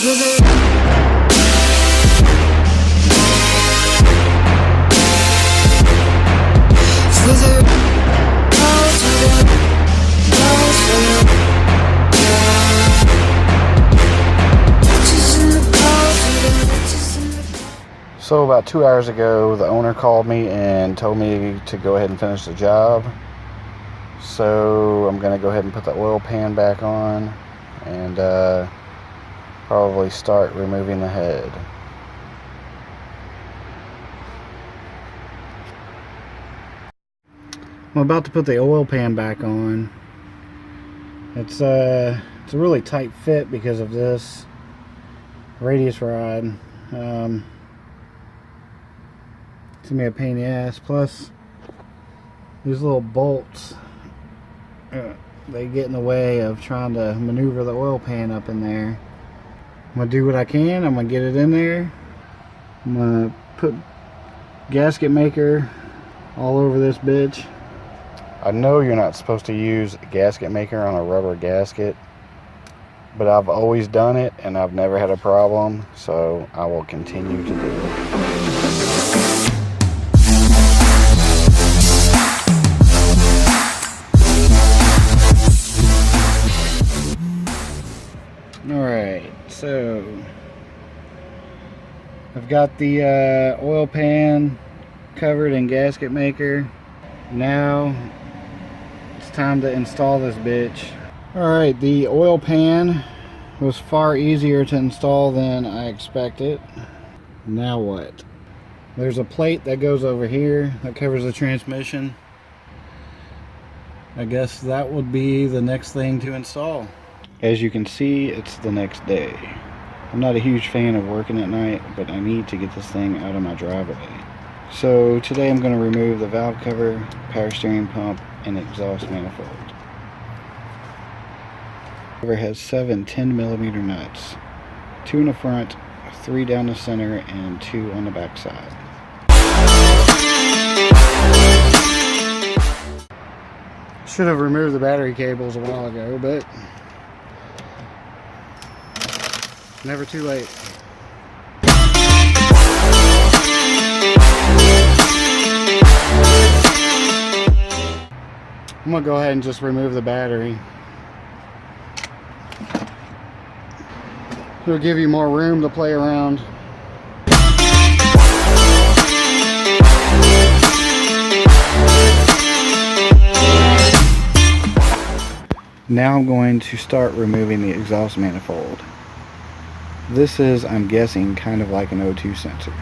So about 2 hours ago, the owner called me and told me to go ahead and finish the job. So I'm going to go ahead and put the oil pan back on and probably start removing the head. I'm about to put the oil pan back on. It's a really tight fit because of this radius rod. It's gonna be a pain in the ass. Plus, these little bolts, they get in the way of trying to maneuver the oil pan up in there. I'm gonna do what I can. I'm gonna get it in there. I'm gonna put gasket maker all over this bitch. I know you're not supposed to use a gasket maker on a rubber gasket, but I've always done it and I've never had a problem, so I will continue to do it. Alright, so I've got the oil pan covered in gasket maker. Now it's time to install this bitch. Alright, the oil pan was far easier to install than I expected. Now what? There's a plate that goes over here that covers the transmission. I guess that would be the next thing to install. As you can see, it's the next day. I'm not a huge fan of working at night, but I need to get this thing out of my driveway. So today I'm going to remove the valve cover, power steering pump, and exhaust manifold. The cover has 7 10mm nuts, 2 in the front, 3 down the center, and 2 on the back side. Should have removed the battery cables a while ago, but never too late. I'm gonna go ahead and just remove the battery. It'll give you more room to play around. Now I'm going to start removing the exhaust manifold. This is, I'm guessing, kind of like an O2 sensor.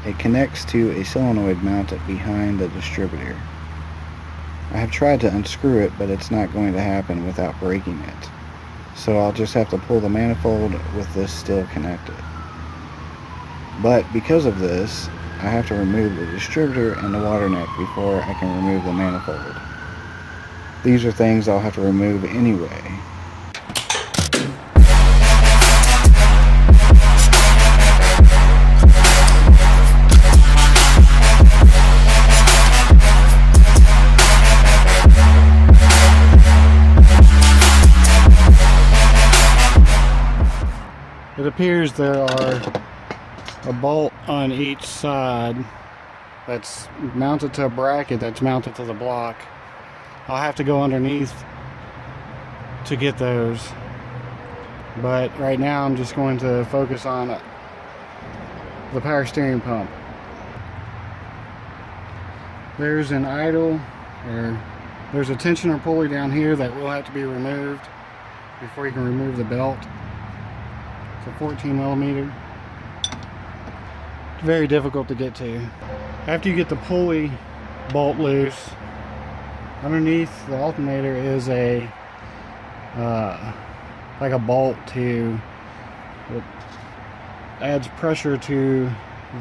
It connects to a solenoid mounted behind the distributor. I have tried to unscrew it, but it's not going to happen without breaking it. So I'll just have to pull the manifold with this still connected. But because of this, I have to remove the distributor and the water neck before I can remove the manifold. These are things I'll have to remove anyway. It appears there are a bolt on each side that's mounted to a bracket that's mounted to the block. I'll have to go underneath to get those, but right now I'm just going to focus on the power steering pump. There's an idle, or there's a tensioner pulley down here that will have to be removed before you can remove the belt. It's a 14mm. It's very difficult to get to. After you get the pulley bolt loose, underneath the alternator is a like a bolt it adds pressure to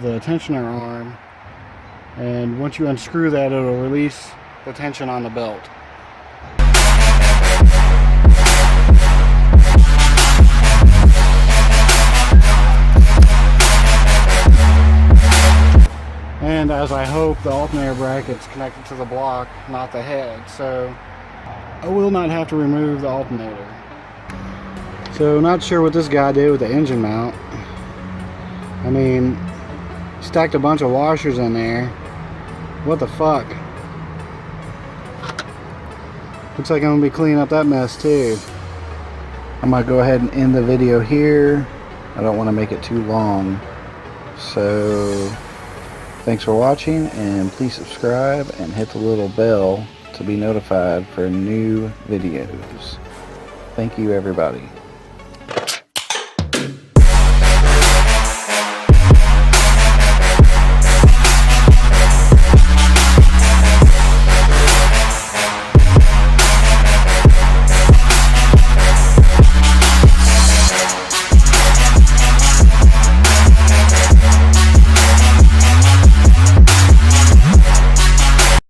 the tensioner arm, and once you unscrew that, it'll release the tension on the belt. And as I hope, the alternator bracket's connected to the block, not the head, so I will not have to remove the alternator. So not sure what this guy did with the engine mount. I mean, stacked a bunch of washers in there. What the fuck? Looks like I'm gonna be cleaning up that mess too. I'm gonna go ahead and end the video here. I don't want to make it too long. So thanks for watching, and please subscribe and hit the little bell to be notified for new videos. Thank you, everybody.